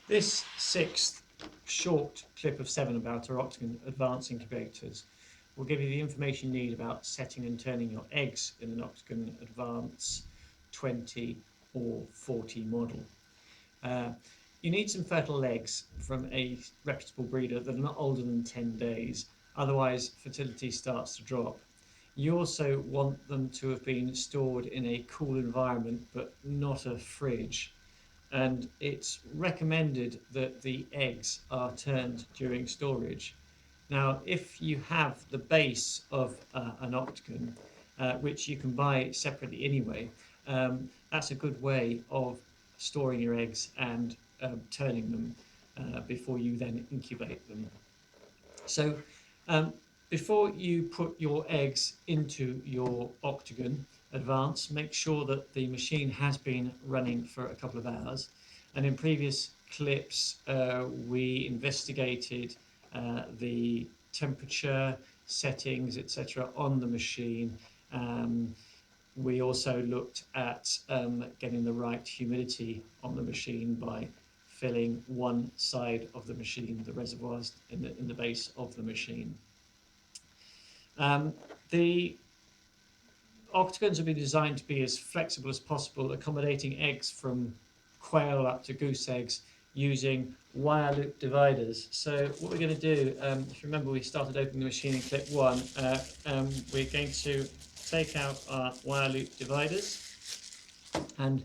This sixth short clip of 7 about our Octagon Advance incubators will give you the information you need about setting and turning your eggs in an Octagon Advance 20 or 40 model. You need some fertile eggs from a reputable breeder that are not older than 10 days, otherwise fertility starts to drop. You also want them to have been stored in a cool environment, but not a fridge. And it's recommended that the eggs are turned during storage. Now, if you have the base of an octagon, which you can buy separately anyway, that's a good way of storing your eggs and turning them before you then incubate them. So before you put your eggs into your Octagon Advance, make sure that the machine has been running for a couple of hours. And in previous clips, we investigated the temperature settings, etc., on the machine. We also looked at getting the right humidity on the machine by filling one side of the machine, the reservoirs in the base of the machine. The octagons have been designed to be as flexible as possible, accommodating eggs from quail up to goose eggs using wire loop dividers. So what we're going to do, if you remember, we started opening the machine in clip 1, we're going to take out our wire loop dividers, and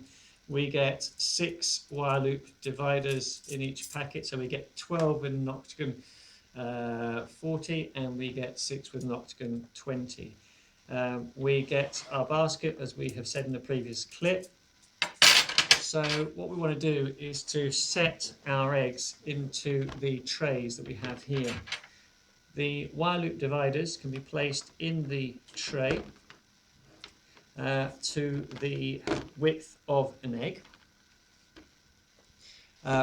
we get 6 wire loop dividers in each packet, so we get 12 with an Octagon 40, and we get 6 with an Octagon 20. We get our basket, as we have said in the previous clip. So what we want to do is to set our eggs into the trays that we have here. The wire loop dividers can be placed in the tray to the width of an egg.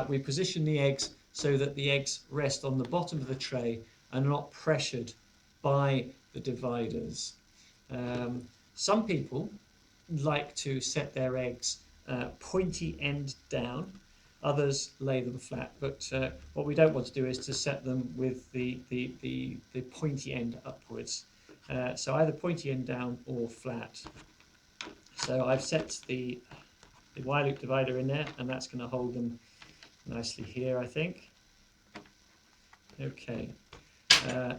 We position the eggs so that the eggs rest on the bottom of the tray and are not pressured by the dividers. Some people like to set their eggs pointy end down, others lay them flat, but what we don't want to do is to set them with the pointy end upwards. So either pointy end down or flat. So I've set the wire loop divider in there, and that's going to hold them nicely here, I think. Okay.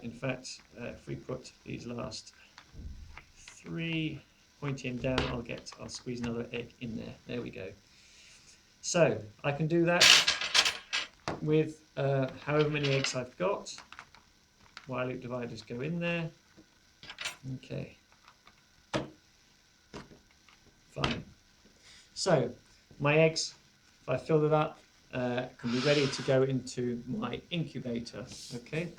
In fact, if we put these last 3 pointy end down, I'll squeeze another egg in there. There we go. So I can do that with however many eggs I've got. Wire loop dividers go in there. Okay. Fine. So my eggs, if I fill it up, can be ready to go into my incubator. Okay.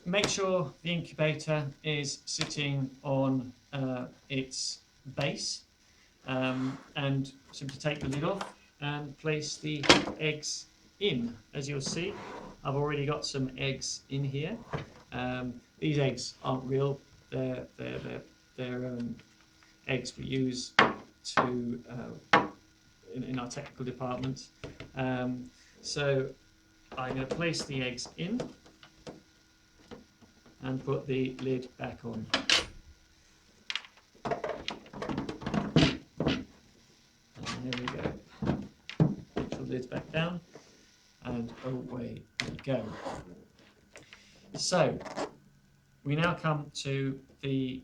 Make sure the incubator is sitting on its base, and simply take the lid off and place the eggs in. As you'll see, I've already got some eggs in here. These eggs aren't real. They're eggs we use to in our technical department. So I'm going to place the eggs in and put the lid back on. And there we go. Put the lid back down, and away we go. So we now come to the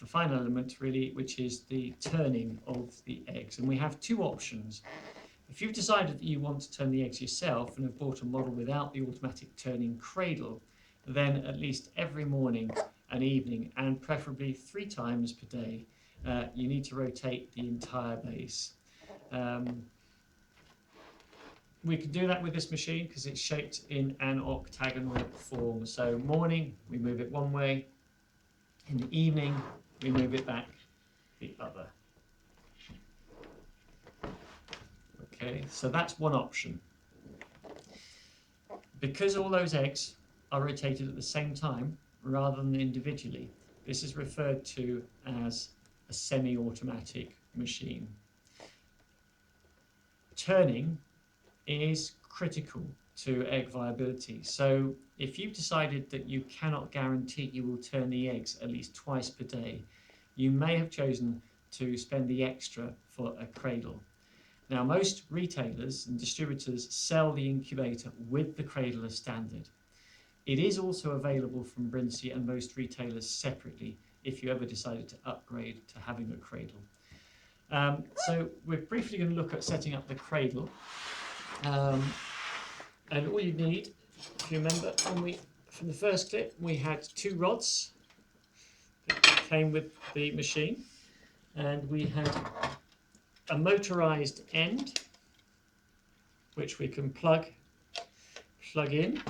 final element, really, which is the turning of the eggs. And we have 2 options. If you've decided that you want to turn the eggs yourself and have bought a model without the automatic turning cradle, then at least every morning and evening, and preferably 3 times per day, you need to rotate the entire base. We can do that with this machine because it's shaped in an octagonal form. So morning, we move it one way. In the evening, we move it back the other. Okay, so that's one option. Because all those eggs are rotated at the same time rather than individually, this is referred to as a semi-automatic machine. turning is critical to egg viability. So if you've decided that you cannot guarantee you will turn the eggs at least twice per day, you may have chosen to spend the extra for a cradle. Now, most retailers and distributors sell the incubator with the cradle as standard. It is also available from Brinsea and most retailers separately if you ever decided to upgrade to having a cradle. So we're briefly going to look at setting up the cradle. And all you need, if you remember, from the first clip, we had 2 rods that came with the machine, and we had a motorized end, which we can plug in,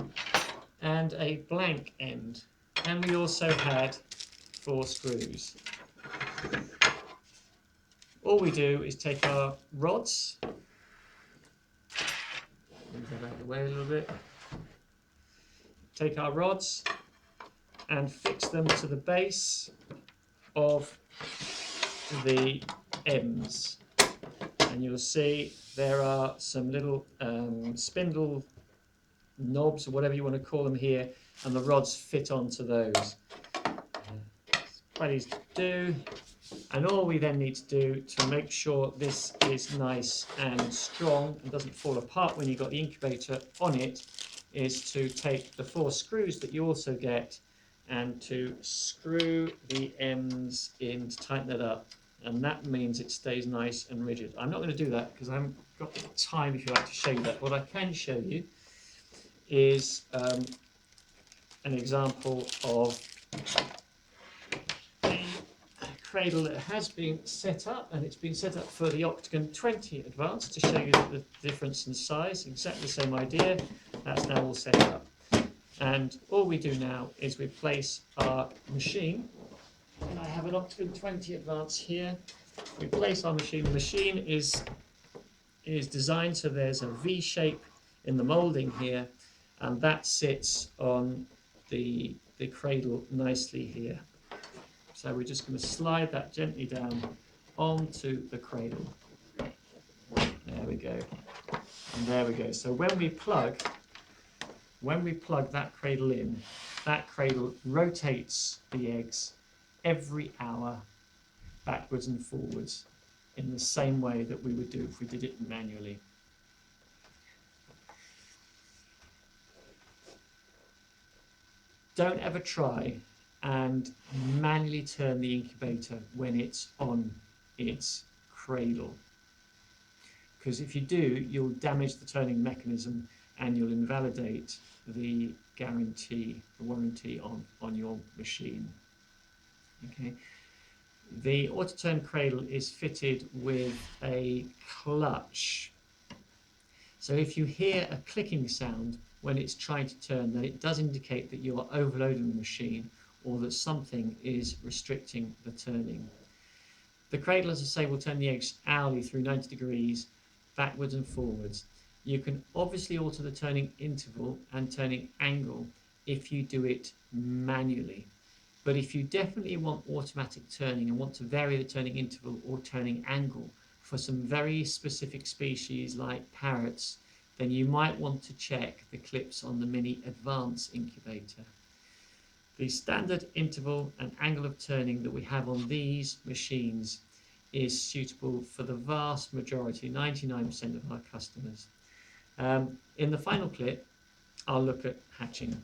and a blank end. And we also had 4 screws. All we do is take our rods, move that out of the way a little bit, take our rods and fix them to the base of the ends. And you'll see there are some little spindle knobs or whatever you want to call them here, and the rods fit onto those. It's quite easy to do. And all we then need to do to make sure this is nice and strong and doesn't fall apart when you've got the incubator on it is to take the 4 screws that you also get and to screw the ends in to tighten it up. And that means it stays nice and rigid. I'm not going to do that because I haven't got the time, if you like, to show you that. What I can show you is an example of cradle that has been set up, and it's been set up for the Octagon 20 Advance to show you the difference in size. Exactly the same idea. That's now all set up, and all we do now is we place our machine, and I have an Octagon 20 Advance here. We place our machine. The machine is designed so there's a V shape in the moulding here, and that sits on the cradle nicely here. So we're just going to slide that gently down onto the cradle. There we go. And there we go. So when we plug that cradle in, that cradle rotates the eggs every hour backwards and forwards in the same way that we would do if we did it manually. Don't ever try and manually turn the incubator when it's on its cradle, because if you do, you'll damage the turning mechanism and you'll invalidate the warranty on your machine. Okay. The auto-turn cradle is fitted with a clutch. So if you hear a clicking sound when it's trying to turn, then it does indicate that you are overloading the machine or that something is restricting the turning. The cradle, as I say, will turn the eggs hourly through 90 degrees, backwards and forwards. You can obviously alter the turning interval and turning angle if you do it manually. But if you definitely want automatic turning and want to vary the turning interval or turning angle for some very specific species like parrots, then you might want to check the clips on the Mini Advance incubator. The standard interval and angle of turning that we have on these machines is suitable for the vast majority, 99% of our customers. In the final clip, I'll look at hatching.